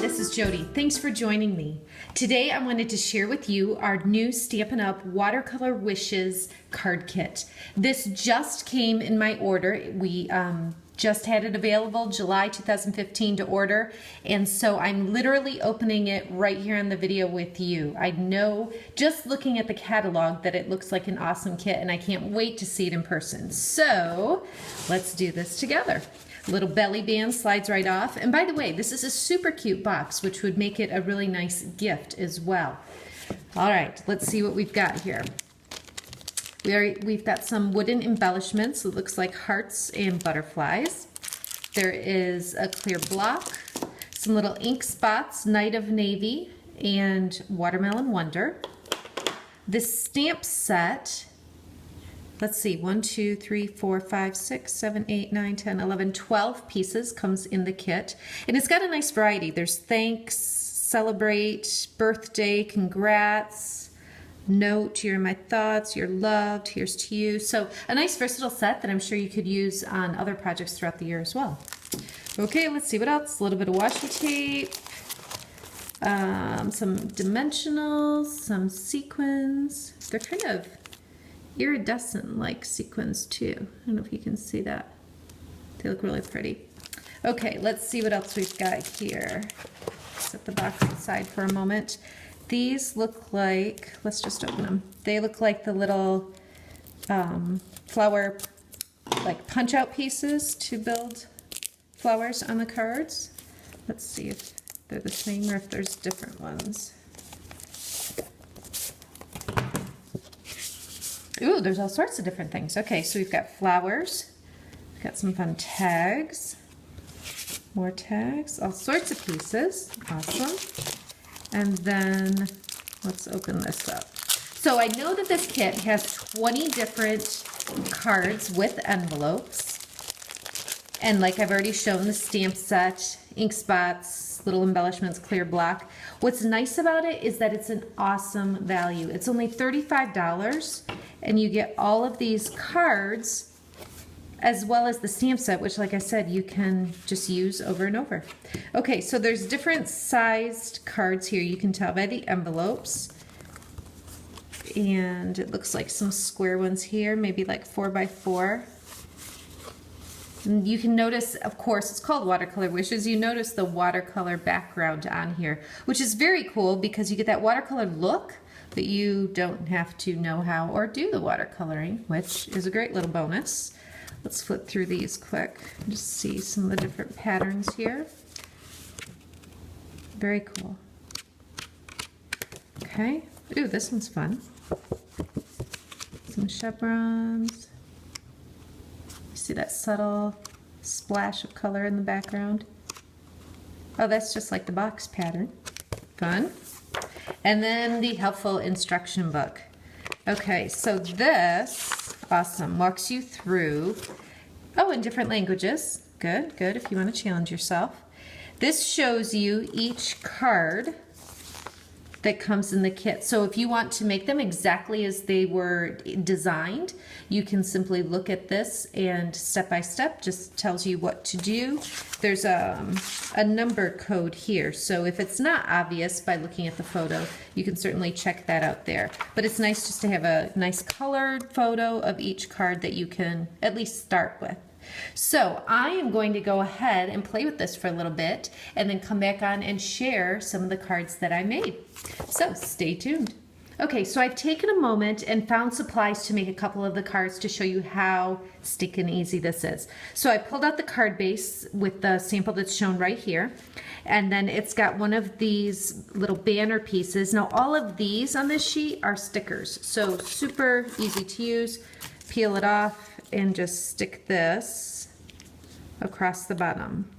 this is Jodi. Thanks for joining me. Today I wanted to share with you our new Stampin' Up! Watercolor Wishes card kit. This just came in my order. We just had it available July 2015 to order, and so I'm literally opening it right here on the video with you. I know just looking at the catalog that it looks like an awesome kit, and I can't wait to see it in person. So let's do this together. Little belly band slides right off. And by the way, this is a super cute box, which would make it a really nice gift as well. All right, let's see what we've got here. We've got some wooden embellishments. It looks like hearts and butterflies. There is a clear block, some little ink spots, Night of Navy, and Watermelon Wonder. This stamp set, let's see, 1, 2, 3, 4, 5, 6, 7, 8, 9, 10, 11, 12 pieces comes in the kit. And it's got a nice variety. There's thanks, celebrate, birthday, congrats, note, you're in my thoughts, you're loved, here's to you. So a nice versatile set that I'm sure you could use on other projects throughout the year as well. Okay, let's see what else. A little bit of washi tape, some dimensionals, some sequins. They're kind of iridescent like sequins too. I don't know if you can see that. They look really pretty. Okay, let's see what else we've got here. Set the box aside for a moment. These look like, let's just open them. They look like the little flower, like punch out pieces to build flowers on the cards. Let's see if they're the same or if there's different ones. Ooh, there's all sorts of different things. Okay, so we've got flowers. We've got some fun tags. More tags, all sorts of pieces. Awesome. And then let's open this up. So I know that this kit has 20 different cards with envelopes. And like I've already shown, the stamp set, ink spots, little embellishments, clear block. What's nice about it is that it's an awesome value. It's only $35, and you get all of these cards as well as the stamp set, which like I said, you can just use over and over. Okay, so there's different sized cards here. You can tell by the envelopes. And it looks like some square ones here, maybe like 4 by 4. And you can notice, of course, it's called Watercolor Wishes. You notice the watercolor background on here, which is very cool because you get that watercolor look, but you don't have to know how or do the watercoloring, which is a great little bonus. Let's flip through these quick and just see some of the different patterns here. Very cool. Okay. Ooh, this one's fun. Some chevrons. You see that subtle splash of color in the background? Oh, that's just like the box pattern. Fun. And then the helpful instruction book. Okay, so this, awesome, walks you through, oh, in different languages. Good, good, if you want to challenge yourself. This shows you each card that comes in the kit. So if you want to make them exactly as they were designed, you can simply look at this and step by step just tells you what to do. There's a number code here, so if it's not obvious by looking at the photo, you can certainly check that out there. But it's nice just to have a nice colored photo of each card that you can at least start with. So I am going to go ahead and play with this for a little bit and then come back on and share some of the cards that I made. So stay tuned. Okay, so I've taken a moment and found supplies to make a couple of the cards to show you how stinking easy this is. So I pulled out the card base with the sample that's shown right here, and then it's got one of these little banner pieces. Now all of these on this sheet are stickers, so super easy to use. Peel it off and just stick this across the bottom.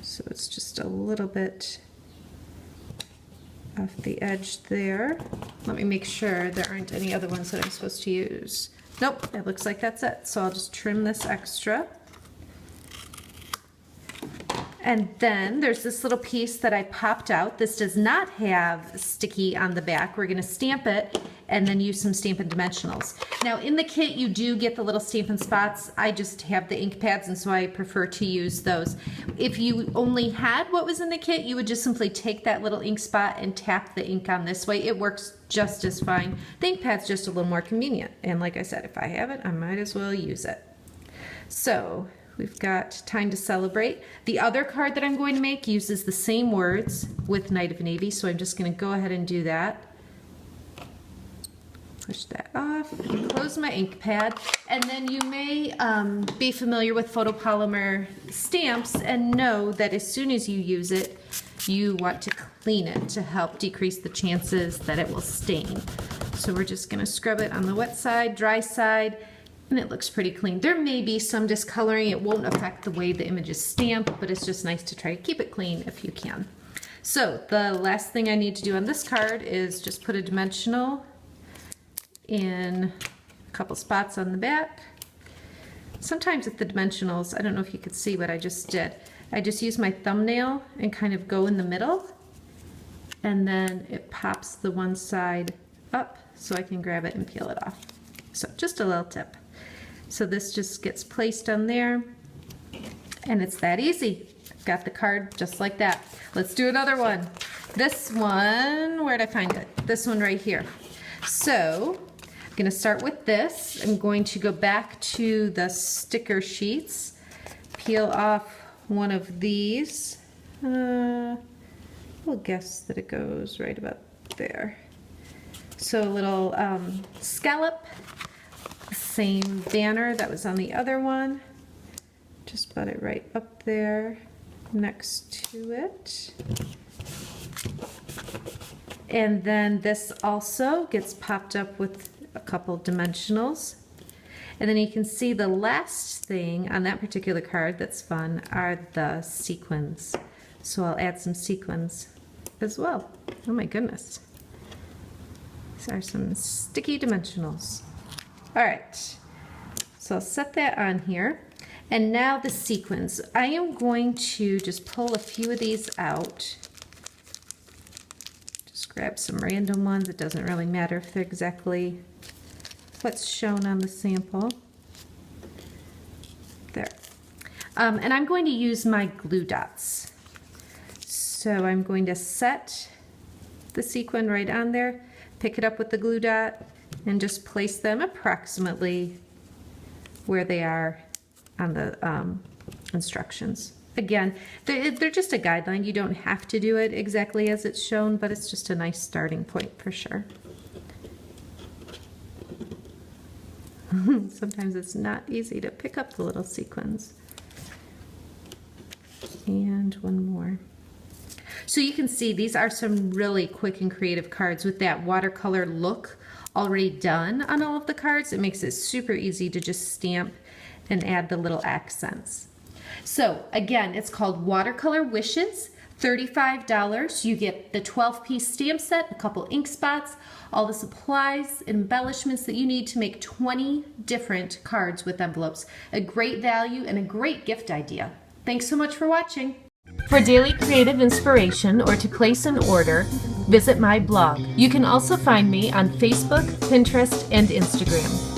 So it's just a little bit off the edge there. Let me make sure there aren't any other ones that I'm supposed to use. Nope, it looks like that's it. So I'll just trim this extra. And then there's this little piece that I popped out. This does not have sticky on the back. We're going to stamp it and then use some Stampin' Dimensionals. Now in the kit you do get the little Stampin' Spots. I just have the ink pads, and so I prefer to use those. If you only had what was in the kit, you would just simply take that little ink spot and tap the ink on this way. It works just as fine. The ink pad's just a little more convenient, and like I said, if I have it, I might as well use it. So we've got Time to Celebrate. The other card that I'm going to make uses the same words with Night of Navy, so I'm just going to go ahead and do that. Push that off and close my ink pad. And then you may be familiar with photopolymer stamps and know that as soon as you use it, you want to clean it to help decrease the chances that it will stain. So we're just going to scrub it on the wet side, dry side, and it looks pretty clean. There may be some discoloring. It won't affect the way the image is stamped, but it's just nice to try to keep it clean if you can. So the last thing I need to do on this card is just put a dimensional in a couple spots on the back. Sometimes with the dimensionals, I don't know if you could see what I just did. I just use my thumbnail and kind of go in the middle, and then it pops the one side up so I can grab it and peel it off. So just a little tip. So this just gets placed on there, and it's that easy. I've got the card just like that. Let's do another one. This one, where'd I find it? This one right here. So I'm going to start with this. I'm going to go back to the sticker sheets, peel off one of these. We'll guess that it goes right about there. So a little scallop, same banner that was on the other one. Just put it right up there next to it. And then this also gets popped up with a couple dimensionals. And then you can see the last thing on that particular card that's fun are the sequins. So I'll add some sequins as well. Oh my goodness. These are some sticky dimensionals. All right, so I'll set that on here. And now the sequins. I am going to just pull a few of these out. Just grab some random ones. It doesn't really matter if they're exactly what's shown on the sample. There. And I'm going to use my glue dots. So I'm going to set the sequin right on there, pick it up with the glue dot, and just place them approximately where they are on the instructions. Again, they're just a guideline. You don't have to do it exactly as it's shown, but it's just a nice starting point for sure. Sometimes it's not easy to pick up the little sequins. And one more. So you can see these are some really quick and creative cards with that watercolor look already done on all of the cards. It makes it super easy to just stamp and add the little accents. So again, it's called Watercolor Wishes, $35. You get the 12-piece stamp set, a couple ink spots, all the supplies, embellishments that you need to make 20 different cards with envelopes. A great value and a great gift idea. Thanks so much for watching. For daily creative inspiration or to place an order, visit my blog. You can also find me on Facebook, Pinterest, and Instagram.